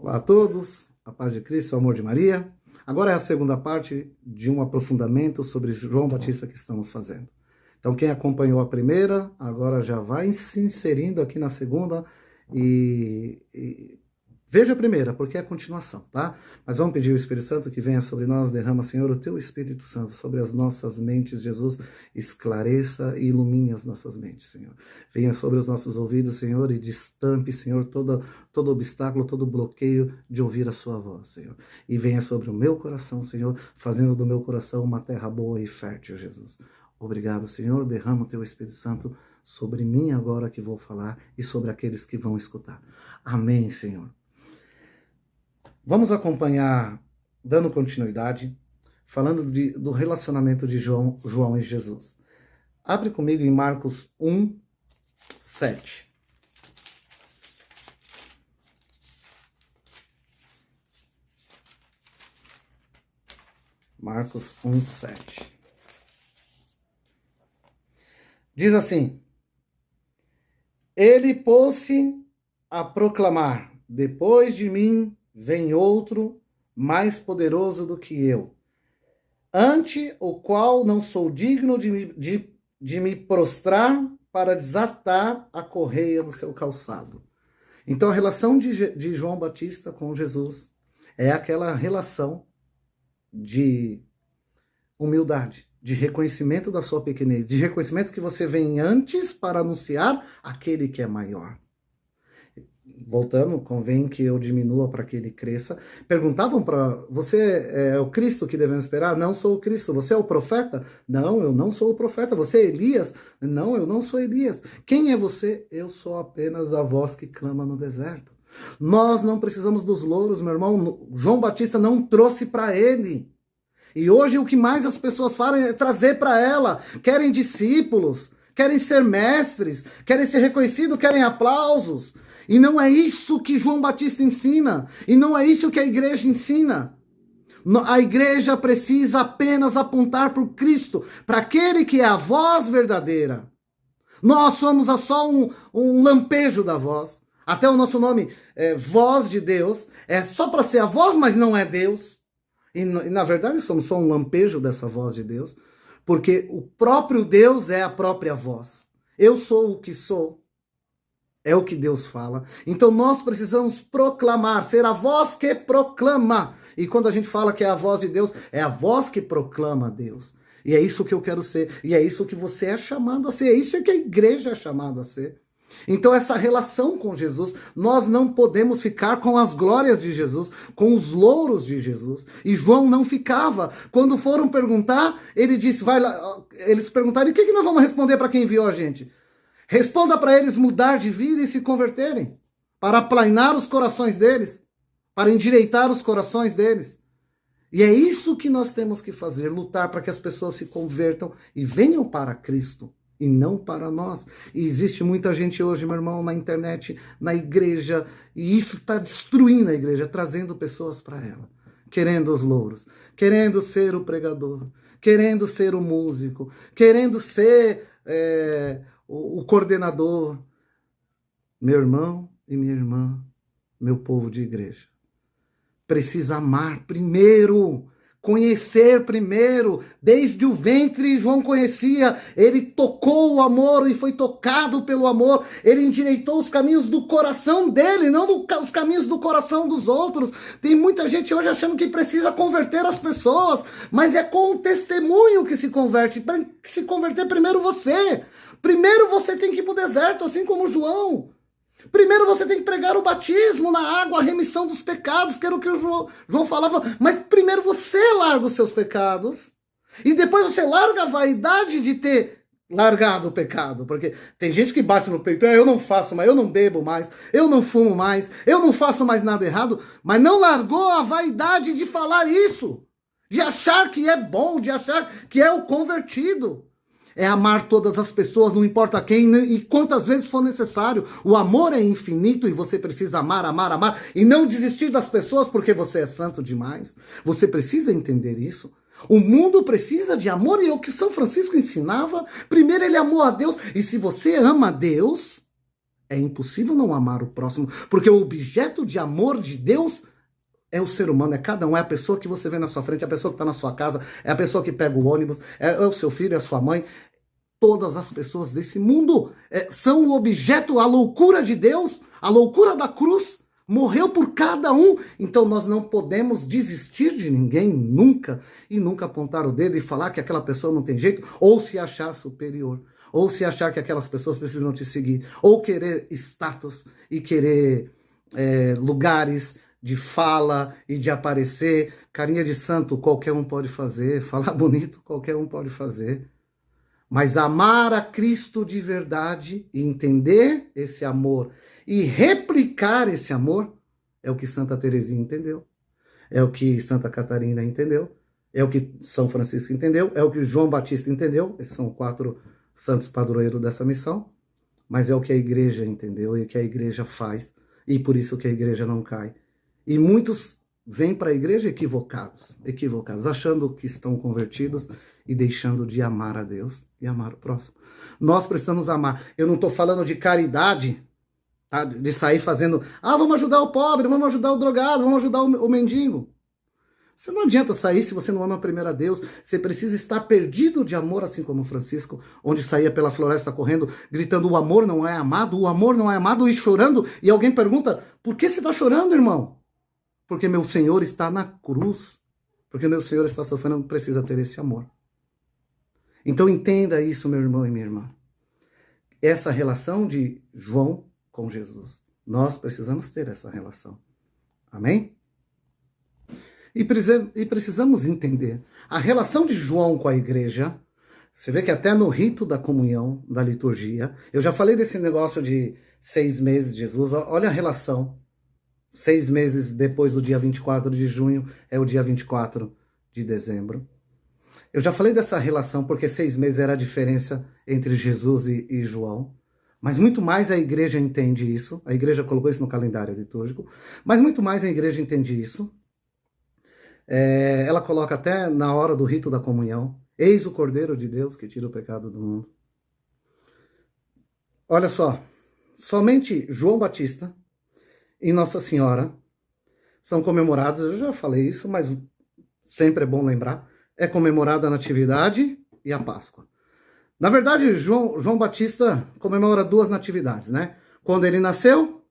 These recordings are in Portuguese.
Olá a todos, a paz de Cristo, o amor de Maria. Agora é a segunda parte de um aprofundamento sobre João Batista que estamos fazendo. Então quem acompanhou a primeira, agora já vai se inserindo aqui na segunda e veja a primeira, porque é a continuação, tá? Mas vamos pedir ao Espírito Santo que venha sobre nós, derrama, Senhor, o Teu Espírito Santo sobre as nossas mentes, Jesus, esclareça e ilumine as nossas mentes, Senhor. Venha sobre os nossos ouvidos, Senhor, e destampe, Senhor, todo obstáculo, todo bloqueio de ouvir a Sua voz, Senhor. E venha sobre o meu coração, Senhor, fazendo do meu coração uma terra boa e fértil, Jesus. Obrigado, Senhor, derrama o Teu Espírito Santo sobre mim agora que vou falar e sobre aqueles que vão escutar. Amém, Senhor. Vamos acompanhar, dando continuidade, falando do relacionamento de João e Jesus. Abre comigo em Marcos 1, 7. Marcos 1, 7. Diz assim: Ele pôs-se a proclamar, depois de mim vem outro mais poderoso do que eu, ante o qual não sou digno de me prostrar para desatar a correia do seu calçado. Então a relação de João Batista com Jesus é aquela relação de humildade, de reconhecimento da sua pequenez, de reconhecimento que você vem antes para anunciar aquele que é maior. Voltando, convém que eu diminua para que ele cresça. Perguntavam para você, é o Cristo que devemos esperar? Não sou o Cristo. Você é o profeta? Não, eu não sou o profeta. Você é Elias? Não, eu não sou Elias. Quem é você? Eu sou apenas a voz que clama no deserto. Nós não precisamos dos louros, meu irmão. João Batista não trouxe para ele. E hoje o que mais as pessoas fazem é trazer para ela. Querem discípulos, querem ser mestres, querem ser reconhecidos, querem aplausos. E não é isso que João Batista ensina. E não é isso que a igreja ensina. A igreja precisa apenas apontar para o Cristo, para aquele que é a voz verdadeira. Nós somos só um lampejo da voz. Até o nosso nome é voz de Deus. É só para ser a voz, mas não é Deus. E na verdade somos só um lampejo dessa voz de Deus. Porque o próprio Deus é a própria voz. Eu sou o que sou. É o que Deus fala. Então nós precisamos proclamar, ser a voz que proclama. E quando a gente fala que é a voz de Deus, é a voz que proclama Deus. E é isso que eu quero ser. E é isso que você é chamado a ser. É isso que a igreja é chamada a ser. Então essa relação com Jesus, nós não podemos ficar com as glórias de Jesus, com os louros de Jesus. E João não ficava. Quando foram perguntar, ele disse, vai lá. Eles perguntaram, e o que nós vamos responder para quem enviou a gente? Responda para eles mudar de vida e se converterem, para aplainar os corações deles, para endireitar os corações deles. E é isso que nós temos que fazer, lutar para que as pessoas se convertam e venham para Cristo e não para nós. E existe muita gente hoje, meu irmão, na internet, na igreja, e isso está destruindo a igreja, trazendo pessoas para ela, querendo os louros, querendo ser o pregador, querendo ser o músico, querendo ser o coordenador. Meu irmão e minha irmã, meu povo de igreja, precisa amar primeiro, conhecer primeiro. Desde o ventre João conhecia, ele tocou o amor e foi tocado pelo amor, ele endireitou os caminhos do coração dele, não os caminhos do coração dos outros. Tem muita gente hoje achando que precisa converter as pessoas, mas é com o testemunho que se converte. Para se converter primeiro você. Primeiro você tem que ir para o deserto, assim como João. Primeiro você tem que pregar o batismo na água, a remissão dos pecados, que era o que o João falava. Mas primeiro você larga os seus pecados. E depois você larga a vaidade de ter largado o pecado. Porque tem gente que bate no peito, eu não faço mais, eu não bebo mais, eu não fumo mais, eu não faço mais nada errado. Mas não largou a vaidade de falar isso. De achar que é bom, de achar que é o convertido. É amar todas as pessoas, não importa quem e quantas vezes for necessário. O amor é infinito e você precisa amar, amar, amar. E não desistir das pessoas porque você é santo demais. Você precisa entender isso. O mundo precisa de amor e é o que São Francisco ensinava. Primeiro ele amou a Deus. E se você ama a Deus, É impossível não amar o próximo, porque o objeto de amor de Deus é o ser humano, é cada um, é a pessoa que você vê na sua frente, é a pessoa que está na sua casa, é a pessoa que pega o ônibus, é o seu filho, é a sua mãe. Todas as pessoas desse mundo são o objeto, a loucura de Deus, a loucura da cruz, morreu por cada um. Então nós não podemos desistir de ninguém nunca, e nunca apontar o dedo e falar que aquela pessoa não tem jeito, ou se achar superior, ou se achar que aquelas pessoas precisam te seguir, ou querer status e querer lugares de fala e de aparecer. Carinha de santo qualquer um pode fazer, falar bonito qualquer um pode fazer. Mas amar a Cristo de verdade e entender esse amor e replicar esse amor é o que Santa Teresinha entendeu, é o que Santa Catarina entendeu, é o que São Francisco entendeu, é o que João Batista entendeu. Esses são 4 santos padroeiros dessa missão, mas é o que a igreja entendeu e o que a igreja faz, e por isso que a igreja não cai. E muitos vêm para a igreja equivocados, achando que estão convertidos e deixando de amar a Deus e amar o próximo. Nós precisamos amar. Eu não estou falando de caridade, tá? De sair fazendo, vamos ajudar o pobre, vamos ajudar o drogado, vamos ajudar o mendigo. Você não adianta sair se você não ama primeiro a Deus. Você precisa estar perdido de amor, assim como Francisco, onde saía pela floresta correndo, gritando: o amor não é amado, o amor não é amado, e chorando. E alguém pergunta: por que você está chorando, irmão? Porque meu Senhor está na cruz. Porque meu Senhor está sofrendo, precisa ter esse amor. Então entenda isso, meu irmão e minha irmã. Essa relação de João com Jesus. Nós precisamos ter essa relação. Amém? E precisamos entender a relação de João com a igreja. Você vê que até no rito da comunhão, da liturgia, eu já falei desse negócio de 6 meses de Jesus. Olha a relação. 6 meses depois do dia 24 de junho é o dia 24 de dezembro. Eu já falei dessa relação porque 6 meses era a diferença entre Jesus e João. Mas muito mais a igreja entende isso. A igreja colocou isso no calendário litúrgico. Mas muito mais a igreja entende isso. Ela coloca até na hora do rito da comunhão: eis o Cordeiro de Deus que tira o pecado do mundo. Olha só, somente João Batista e Nossa Senhora são comemorados. Eu já falei isso, mas sempre é bom lembrar. É comemorada a Natividade e a Páscoa. Na verdade, João Batista comemora 2 natividades, né? Quando ele nasceu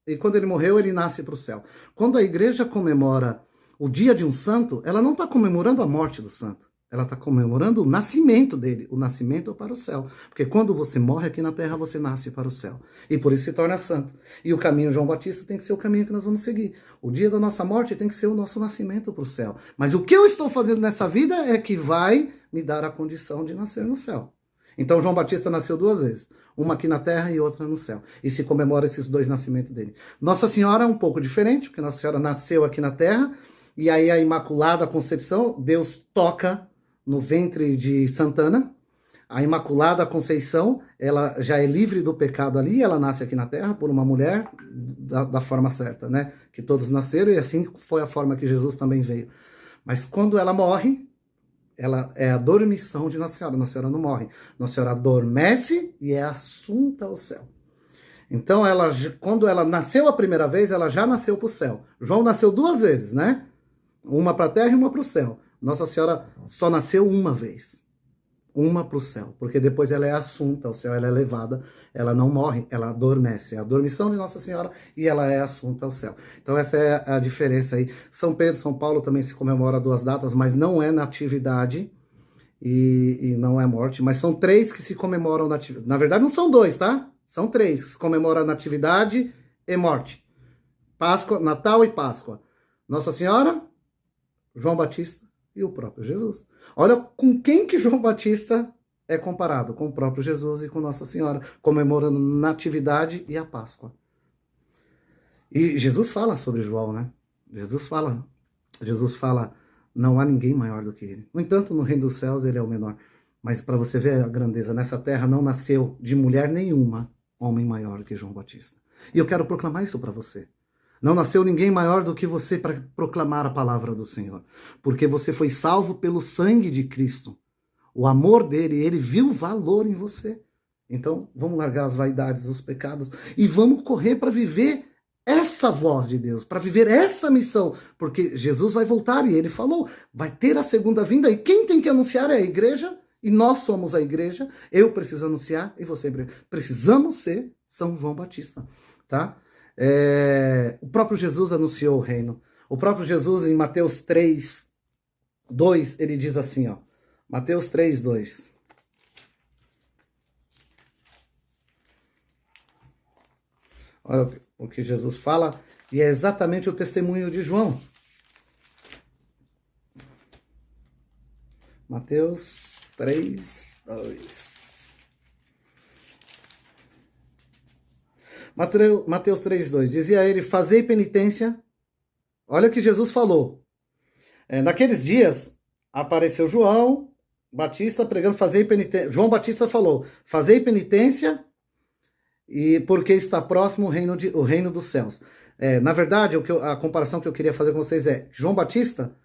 e quando ele morreu, ele nasce para o céu. Quando a igreja comemora o dia de um santo, ela não está comemorando a morte do santo. Ela está comemorando o nascimento dele, o nascimento para o céu. Porque quando você morre aqui na terra, você nasce para o céu. E por isso se torna santo. E o caminho João Batista tem que ser o caminho que nós vamos seguir. O dia da nossa morte tem que ser o nosso nascimento para o céu. Mas o que eu estou fazendo nessa vida é que vai me dar a condição de nascer no céu. Então João Batista nasceu 2 vezes. Uma aqui na terra e outra no céu. E se comemora esses 2 nascimentos dele. Nossa Senhora é um pouco diferente, porque Nossa Senhora nasceu aqui na terra. E aí a Imaculada Conceição, Deus toca no ventre de Santana. A Imaculada Conceição, ela já é livre do pecado ali, ela nasce aqui na terra por uma mulher da forma certa, né? Que todos nasceram, e assim foi a forma que Jesus também veio. Mas quando ela morre, ela é a dormição de Nossa Senhora. Nossa Senhora não morre. Nossa Senhora adormece e é assunta ao céu. Então, quando ela nasceu a primeira vez, ela já nasceu para o céu. João nasceu 2 vezes, né? Uma para a terra e uma para o céu. Nossa Senhora só nasceu uma vez. Uma para o céu. Porque depois ela é assunta ao céu, ela é levada, ela não morre, ela adormece. É a dormição de Nossa Senhora e ela é assunta ao céu. Então essa é a diferença aí. São Pedro e São Paulo também se comemora 2 datas, mas não é natividade e não é morte. Mas são 3 que se comemoram natividade. Na verdade não são 2, tá? São 3 que se comemoram natividade e morte. Páscoa, Natal e Páscoa. Nossa Senhora, João Batista e o próprio Jesus. Olha com quem que João Batista é comparado, com o próprio Jesus e com Nossa Senhora, comemorando Natividade e a Páscoa. E Jesus fala sobre João, né? Jesus fala, não há ninguém maior do que ele. No entanto, no reino dos céus ele é o menor. Mas para você ver a grandeza, nessa terra não nasceu de mulher nenhuma homem maior do que João Batista. E eu quero proclamar isso para você. Não nasceu ninguém maior do que você para proclamar a palavra do Senhor. Porque você foi salvo pelo sangue de Cristo. O amor dele, ele viu valor em você. Então, vamos largar as vaidades, os pecados e vamos correr para viver essa voz de Deus, para viver essa missão, porque Jesus vai voltar e ele falou, vai ter a segunda vinda e quem tem que anunciar é a igreja e nós somos a igreja, eu preciso anunciar e você precisamos ser São João Batista, tá? O próprio Jesus anunciou o reino, o próprio Jesus em Mateus 3, 2, ele diz assim, ó, Mateus 3, 2. Olha o que Jesus fala, e é exatamente o testemunho de João. Mateus 3, 2. Mateus 3, 2. Dizia ele, fazei penitência. Olha o que Jesus falou. Naqueles dias, apareceu João Batista pregando, fazei penitência. João Batista falou, fazei penitência, e porque está próximo o reino dos céus. Na verdade, a comparação que eu queria fazer com vocês é, João Batista,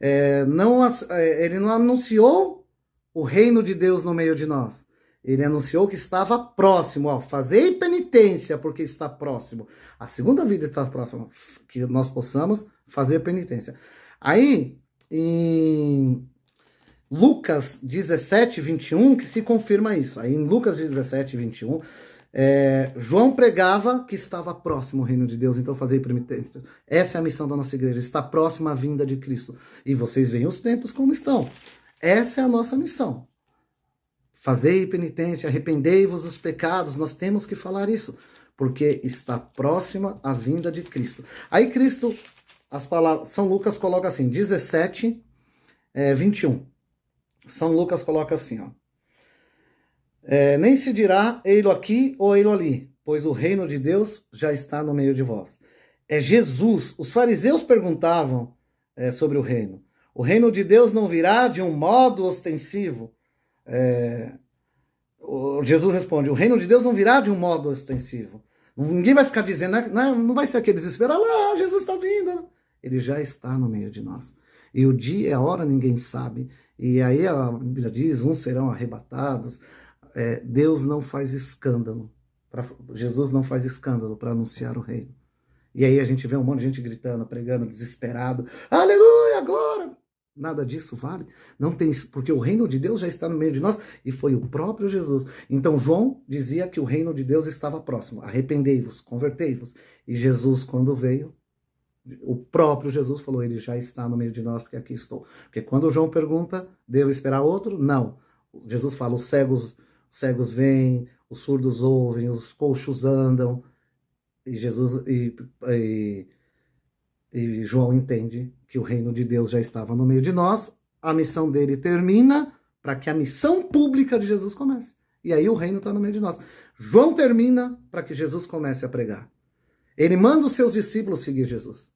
ele não anunciou o reino de Deus no meio de nós. Ele anunciou que estava próximo, ó, fazei penitência porque está próximo. A segunda vida está próxima, que nós possamos fazer penitência. Aí, em Lucas 17, 21, que se confirma isso. Aí em Lucas 17, 21, João pregava que estava próximo o reino de Deus, então fazei penitência. Essa é a missão da nossa igreja, está próxima à vinda de Cristo. E vocês veem os tempos como estão. Essa é a nossa missão. Fazei penitência, arrependei-vos dos pecados, nós temos que falar isso, porque está próxima a vinda de Cristo. Aí Cristo, as palavras, São Lucas coloca assim, 17, 21. São Lucas coloca assim, ó. Nem se dirá, ei-lo aqui ou ei-lo ali, pois o reino de Deus já está no meio de vós. É Jesus. Os fariseus perguntavam sobre o reino. O reino de Deus não virá de um modo ostensivo. Jesus responde, o reino de Deus não virá de um modo ostensivo. Ninguém vai ficar dizendo, não vai ser aquele desespero, lá, Jesus está vindo. Ele já está no meio de nós. E o dia e a hora ninguém sabe. E aí a Bíblia diz, uns serão arrebatados. Deus não faz escândalo. Jesus não faz escândalo para anunciar o reino. E aí a gente vê um monte de gente gritando, pregando, desesperado. Aleluia, glória! Nada disso vale. Não tem, porque o reino de Deus já está no meio de nós e foi o próprio Jesus. Então João dizia que o reino de Deus estava próximo. Arrependei-vos, convertei-vos. E Jesus, quando veio, o próprio Jesus falou, ele já está no meio de nós, porque aqui estou. Porque quando João pergunta, devo esperar outro? Não. Jesus fala, os cegos veem, os surdos ouvem, os coxos andam. E Jesus e João entende que o reino de Deus já estava no meio de nós, a missão dele termina para que a missão pública de Jesus comece. E aí o reino está no meio de nós. João termina para que Jesus comece a pregar. Ele manda os seus discípulos seguir Jesus.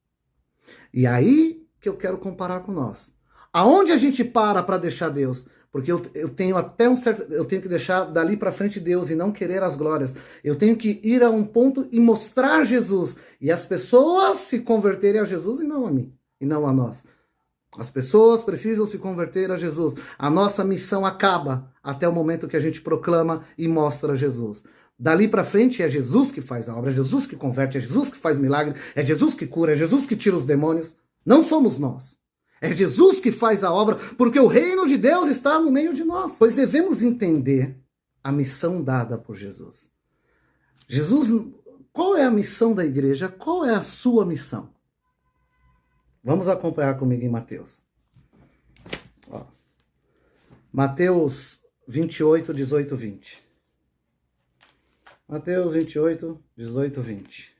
E aí que eu quero comparar com nós. Aonde a gente para deixar Deus? Porque eu tenho até eu tenho que deixar dali para frente Deus e não querer as glórias. Eu tenho que ir a um ponto e mostrar Jesus. E as pessoas se converterem a Jesus e não a mim, e não a nós. As pessoas precisam se converter a Jesus. A nossa missão acaba até o momento que a gente proclama e mostra Jesus. Dali para frente é Jesus que faz a obra, é Jesus que converte, é Jesus que faz milagre, é Jesus que cura, é Jesus que tira os demônios. Não somos nós. É Jesus que faz a obra, porque o reino de Deus está no meio de nós. Pois devemos entender a missão dada por Jesus. Jesus, qual é a missão da igreja? Qual é a sua missão? Vamos acompanhar comigo em Mateus. Ó. Mateus 28, 18, 20. Mateus 28, 18, 20.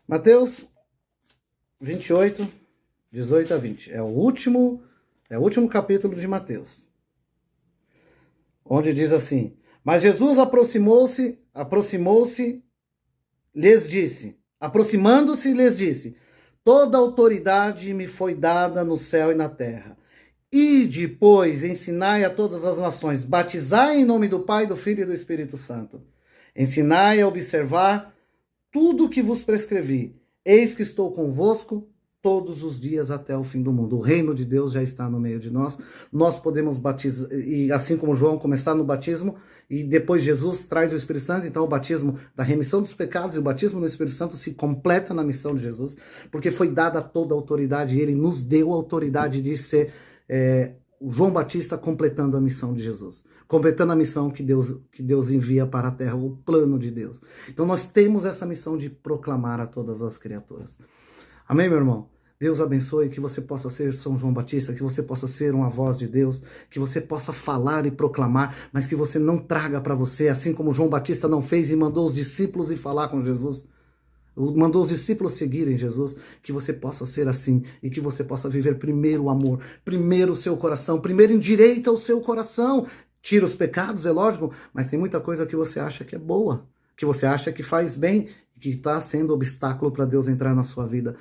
Mateus 28, 18 a 20. É o último capítulo de Mateus. Onde diz assim: Mas Jesus aproximando-se, lhes disse: Toda autoridade me foi dada no céu e na terra. Ide, pois, ensinai a todas as nações, batizai em nome do Pai, do Filho e do Espírito Santo. Ensinai a observar tudo o que vos prescrevi. Eis que estou convosco todos os dias até o fim do mundo. O reino de Deus já está no meio de nós. Nós podemos batizar, e assim como João, começar no batismo, e depois Jesus traz o Espírito Santo, então o batismo da remissão dos pecados e o batismo no Espírito Santo se completa na missão de Jesus, porque foi dada toda a autoridade, e ele nos deu a autoridade de ser o João Batista completando a missão de Jesus, completando a missão que Deus envia para a terra, o plano de Deus. Então nós temos essa missão de proclamar a todas as criaturas. Amém, meu irmão? Deus abençoe, que você possa ser São João Batista, que você possa ser uma voz de Deus, que você possa falar e proclamar, mas que você não traga para você, assim como João Batista não fez e mandou os discípulos ir falar com Jesus, mandou os discípulos seguirem Jesus, que você possa ser assim e que você possa viver primeiro o amor, primeiro o seu coração, primeiro endireita o seu coração, tira os pecados, é lógico, mas tem muita coisa que você acha que é boa, que você acha que faz bem, que está sendo obstáculo para Deus entrar na sua vida.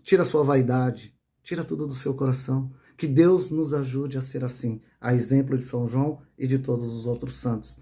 Tira a sua vaidade, tira tudo do seu coração. Que Deus nos ajude a ser assim, a exemplo de São João e de todos os outros santos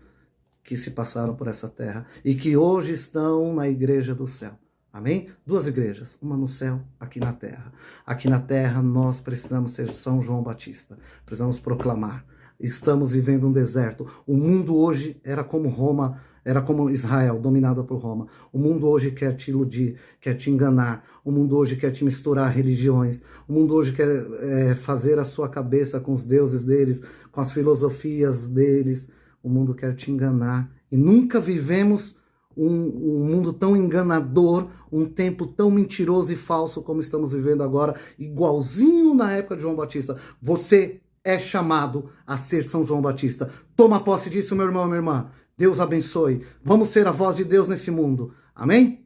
que se passaram por essa terra e que hoje estão na igreja do céu. Amém? Duas igrejas, uma no céu, aqui na terra. Aqui na terra nós precisamos ser São João Batista, precisamos proclamar. Estamos vivendo um deserto. O mundo hoje era como Roma, era como Israel, dominada por Roma. O mundo hoje quer te iludir, quer te enganar. O mundo hoje quer te misturar religiões. O mundo hoje quer fazer a sua cabeça com os deuses deles, com as filosofias deles. O mundo quer te enganar. E nunca vivemos um mundo tão enganador, um tempo tão mentiroso e falso como estamos vivendo agora, igualzinho na época de João Batista. Você é chamado a ser São João Batista. Toma posse disso, meu irmão, minha irmã. Deus abençoe. Vamos ser a voz de Deus nesse mundo. Amém?